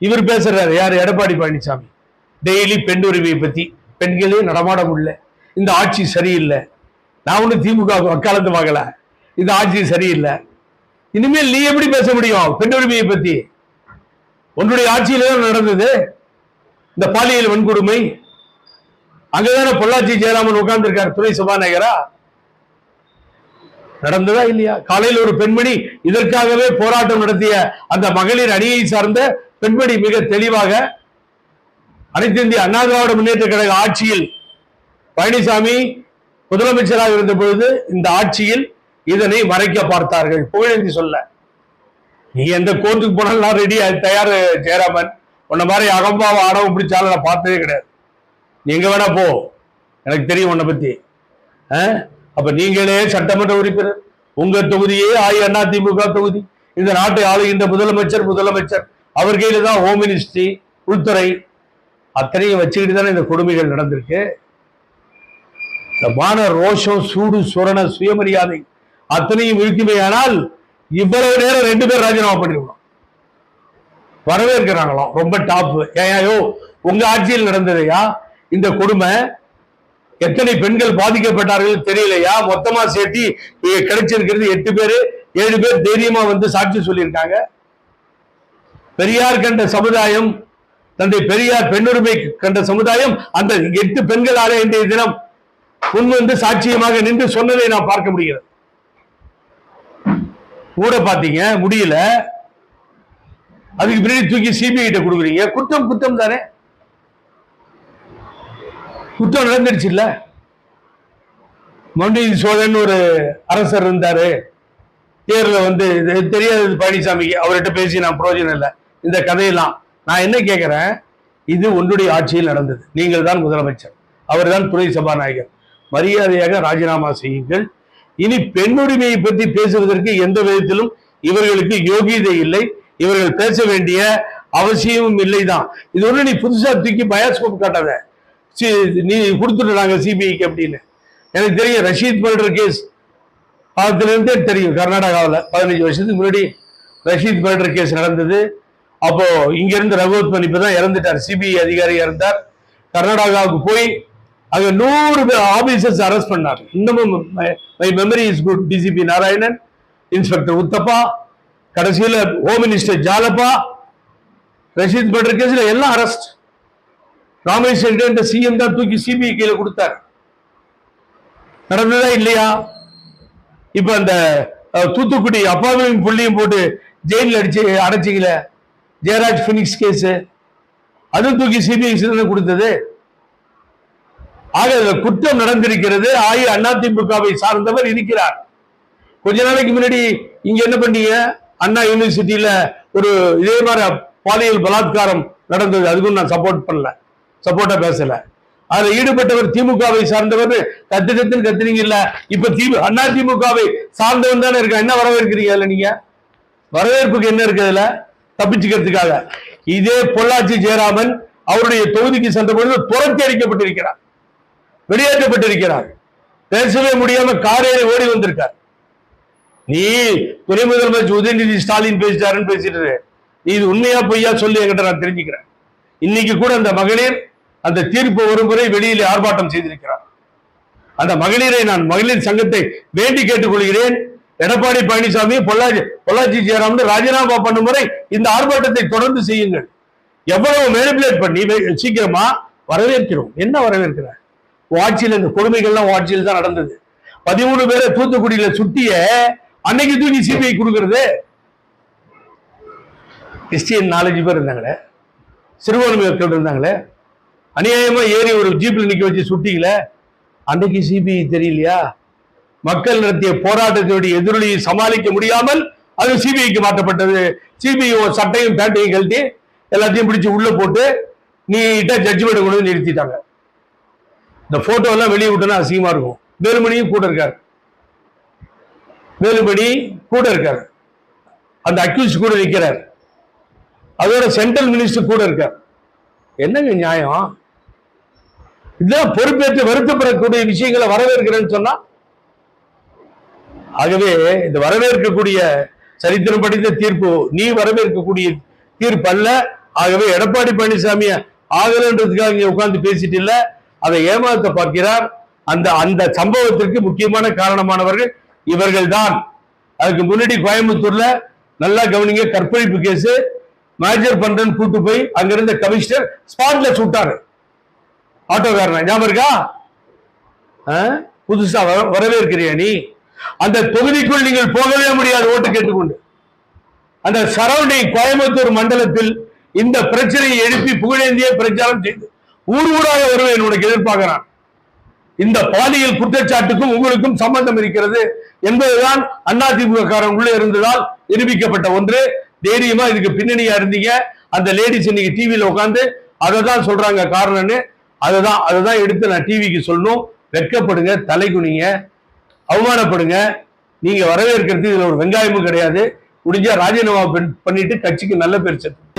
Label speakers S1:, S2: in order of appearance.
S1: இவர் பேசுறாரு, யாரு? எடப்பாடி பழனிசாமி. டெய்லி பெண் உரிமையை பத்தி, பெண்களே நடமாட முடியல, இந்த ஆட்சி சரியில்லை. நான் ஒண்ணு திமுக வக்காலத்து வாங்கல, இந்த ஆட்சி சரியில்லை. இனிமேல் நீ எப்படி பேச முடியும் பெண் உரிமையை பத்தி? உன்னுடைய ஆட்சியில தான் நடந்தது இந்த பாலியல் வன்கொடுமை. அங்கதானே பொள்ளாச்சி ஜெயராமன் உட்கார்ந்து இருக்காரு துணை சபாநாயகரா. நடந்ததா இல்லையா? காலையில் ஒரு பெண்மணி இதற்காகவே போராட்டம் நடத்திய அந்த மகளிர் அணியை சார்ந்த பெண்மணி மிக தெளிவாக அனைத்து இந்திய அண்ணா திராவிட முன்னேற்ற கழக ஆட்சியில் பழனிசாமி முதலமைச்சராக இருந்த பொழுது இந்த ஆட்சியில் இதனை மறைக்க பார்த்தார்கள், புகழேந்தி சொல்ல. நீ எந்த கோர்ட்டுக்கு போனாலும் நான் ரெடி, தயார் ஜெயராமன். உன்ன மாதிரி அகம்பாவ ஆணவம் பிடிச்சாலும் நான் பார்த்ததே கிடையாது. நீங்க வேணா போ, எனக்கு தெரியும் உன்னை பத்தி. அப்ப நீங்களே சட்டமன்ற உறுப்பினர், உங்க தொகுதியே அதிமுக தொகுதி, இந்த நாட்டை ஆளுகின்ற முதலமைச்சர் அவர் கையில தான் ஹோம் மினிஸ்ட்ரி, உள்துறை, அத்தனையும் வச்சுக்கிட்டு தானே இந்த கொடுமைகள் நடந்திருக்கு. இந்த மான ரோஷம், சூடு சுரண சுயமரியாதை அத்தனையும் இருக்குமே. ஆனால் இவ்வளவு நேரம் 2 பேர் ராஜினாமா பண்ணிருக்கணும். வரவேற்கிறாங்களாம், ரொம்ப டாப். ஏயோ உங்க ஆட்சியில் நடந்ததையா இந்த கொடுமை? எத்தனை பெண்கள் பாதிக்கப்பட்டார்கள் தெரியலையா? மொத்தமா சேர்த்து கிடைச்சிருக்கிறது 8 பேரு, 7 பேர் தைரியமா வந்து சாட்சி சொல்லியிருக்காங்க. பெரியார் கண்ட சமுதாயம், தந்தை பெரியார் பெண்ணுரிமை கண்ட சமுதாயம் அந்த 8 பெண்களாலே இன்றைய தினம் முன் வந்து சாட்சியமாக நின்று சொன்னதை நாம் பார்க்க முடிகிறது. கூட பாத்தீங்க, முடியல, அதுக்கு பின்னாடி தூக்கி சிபிஐ கிட்ட கொடுக்குறீங்க. குற்றம் தானே, குற்றம் நடந்துருச்சு இல்ல. மொண்டி சோழன் ஒரு அரசர் இருந்தாரு, தேர்ல வந்து தெரியாது பழனிசாமிக்கு, அவர்கிட்ட பேசி நான் பிரயோஜனம் இல்லை. இந்த கதையெல்லாம் நான் என்ன கேட்கிறேன், இது உன்னுடைய ஆட்சியில் நடந்தது, நீங்கள் தான் முதலமைச்சர், அவர் தான் துணை சபாநாயகர், மரியாதையாக ராஜினாமா செய்யுங்கள். இனி பெண்ணுரிமையை பற்றி பேசுவதற்கு எந்த விதத்திலும் இவர்களுக்கு யோகியதை இல்லை, இவர்கள் பேச வேண்டிய அவசியமும் இல்லைதான். இது ஒண்ணு நீ புதுசா தூக்கி பயாஸ்கோப் காட்டாத, நீ கொடுத்துட்டாங்க சிபிஐக்கு அப்படின்னு. எனக்கு தெரியும், ரஷீத் மர்டர் கேஸ் இருந்தே தெரியும். கர்நாடகாவில் 15 வருஷத்துக்கு முன்னாடி ரஷீத் மர்டர் கேஸ் நடந்தது. அப்போ இங்க இருந்து ரகுவத் இப்பதான் இறந்துட்டார், சிபிஐ அதிகாரி இறந்தார். கர்நாடகாவுக்கு போய் அங்க 100 ஆபீசர்ஸ் அரெஸ்ட் பண்ணார். இன்னமும் my memory is good. DCP Narayanan, inspector Uthappa, கடைசியில் home minister Jalappa, Rasheed murder கேஸ்ல எல்லாம் அரெஸ்ட். ராமேஸ்வரன் சிஎம் தான் தூக்கி சிபிஐ கையில கொடுத்தார். நடந்ததா இல்லையா? இப்ப அந்த தூத்துக்குடி அப்பாவையும் புள்ளியும் போட்டு ஜெயிலில் அடைச்சிக்கல, ஜெயராஜ் பினிக்ஸ் கேஸ், அதுவும் தூக்கி சிபிஐ கொடுத்தது. ஆக குற்றம் நடந்திருக்கிறது. அதிமுகவை சார்ந்தவர் இருக்கிறார். கொஞ்ச நாளைக்கு முன்னாடி இங்க என்ன பண்ணீங்க, அண்ணா யூனிவர்சிட்டியில ஒரு இதே மாதிரி பாலியல் பலாத்காரம் நடந்தது. அதுக்கும் நான் சப்போர்ட்டா பேசல. அதுல ஈடுபட்டவர் திமுகவை சார்ந்தவர் கத்துனீங்க இல்ல. இப்ப அதிமுகவை சார்ந்தவன் தானே இருக்க, என்ன வரவேற்கிறீங்க? அதுல நீங்க வரவேற்புக்கு என்ன இருக்கு? அதுல தப்பிச்சுக்கிறதுக்காக இதே பொள்ளாச்சி ஜெயராமன் அவருடைய தொகுதிக்கு சென்ற பொழுது துரத்தி அடிக்கப்பட்டிருக்கிறார், வெளியேற்றப்பட்டிருக்கிறார். பேசவே முடியாம காரையில ஓடி வந்திருக்கார். நீ துணை முதலமைச்சர் உதயநிதி ஸ்டாலின் பேசிட்டாருன்னு பேசிட்டு நீ இது உண்மையா பொய்யா சொல்லி என்கிட்ட நான் தெரிஞ்சுக்கிறேன். இன்னைக்கு கூட அந்த மகளிர் அந்த தீர்ப்பு ஒருமுறை வெளியில் ஆர்ப்பாட்டம் செய்திருக்கிறார். அந்த மகளிரை நான் மகளிர் சங்கத்தை வேண்டி கேட்டுக்கொள்கிறேன், எடப்பாடி பழனிசாமி பொள்ளாச்சி ஜெயராமன் ராஜினாமா பண்ணும் முறை இந்த ஆர்ப்பாட்டத்தை தொடர்ந்து செய்யுங்கள். எவ்வளவு மேனிபுலேட் பண்ணி சீக்கிரமா வரவேற்கிறோம். என்ன வரவேற்கிற? ஆட்சியில் இந்த கொடுமைகள்லாம் ஆட்சியில் தான் நடந்தது. 13 பேரை தூத்துக்குடியில சுட்டிய அன்னைக்கு தூக்கி சிபிஐ கொடுக்கிறது. கிறிஸ்டியன் 4 பேர் இருந்தாங்களே, சிறுபான்மை மக்கள் இருந்தாங்களே, அநியாயமா ஏறி ஒரு ஜீப்ல நிக்க வச்சு சுட்டிங்கள, அன்னைக்கு சிபிஐ தெரியலையா? மக்கள் நடத்திய போராட்டத்தினுடைய எதிரொலியை சமாளிக்க முடியாமல் அது சிபிஐக்கு மாற்றப்பட்டது. சிபிஐ சட்டையும் பேண்டையும் கழட்டி எல்லாத்தையும் பிடிச்சு உள்ள போட்டு நீட்டா ஜட்ஜ்மெண்ட் கொண்டு வந்து நிறுத்திட்டாங்க. இந்த போட்டோ எல்லாம் வெளியே விட்டோம்னா அசிங்கமா இருக்கும். வேலுமணியும் கூட இருக்காரு, வேலுமணி கூட இருக்காரு, அந்த அக்யூஸ் கூட நிற்கிறார், அதோட சென்ட்ரல் மினிஸ்டர் கூட இருக்கார். என்னங்க நியாயம்? இதுதான் பொறுப்பேற்று வருத்தப்படக்கூடிய விஷயங்களை வரவேற்கிறேன்னு சொன்னா. ஆகவே இந்த வரவேற்கக்கூடிய சரித்திரம் படித்த தீர்ப்பு நீ வரவேற்கக்கூடிய தீர்ப்பு அல்ல. ஆகவே எடப்பாடி பழனிசாமி ஆகலன்றதுக்காக இங்க உட்கார்ந்து பேசிட்டு இல்ல, அதை ஏமாத்த பார்க்கிறார். அந்த அந்த சம்பவத்திற்கு முக்கியமான காரணமானவர்கள் இவர்கள் தான். அதுக்கு முன்னாடி கோயம்புத்தூர்ல நல்லா கவனிங்க, கற்பழிப்பு கேஸ் மேஜர் பண்றேன்னு கூட்டு போய் அங்கிருந்த கமிஷனர் ஸ்பாட்ல சுட்டாரு ஆட்டோக்காரன். ஞாபகம் இருக்கா? புதுசா வரவேற்கிறியா நீ? அந்த தொகுதிக்குள் நீங்கள் போகவே முடியாது ஓட்டு கேட்டுக்கொண்டு. அந்த சரௌண்டிங் கோயம்புத்தூர் மண்டலத்தில் இந்த பிரச்சனையை எழுப்பி புகழேந்திய பிரச்சாரம் செய்து ஊர் ஊராக வருவேன் உனக்கு எதிர்பார்க்கிறான். இந்த பாலியல் குற்றச்சாட்டுக்கும் உங்களுக்கும் சம்பந்தம் இருக்கிறது என்பதுதான் அதிமுக காரன் உள்ளே இருந்ததால் நிரூபிக்கப்பட்ட ஒன்று. தைரியமா இதுக்கு பின்னணியா இருந்தீங்க. அந்த லேடிஸ் இன்னைக்கு டிவியில உட்காந்து அதை தான் சொல்றாங்க காரணம்னு. அதை எடுத்து நான் டிவிக்கு சொல்லணும். வெட்கப்படுங்க, தலை குனிங்க, அவமானப்படுங்க. நீங்க வரவேற்கிறது இதுல ஒரு வெங்காயமும் கிடையாது. முடிஞ்சா ராஜினாமா பண்ணிட்டு கட்சிக்கு நல்ல பேர் சேர்த்து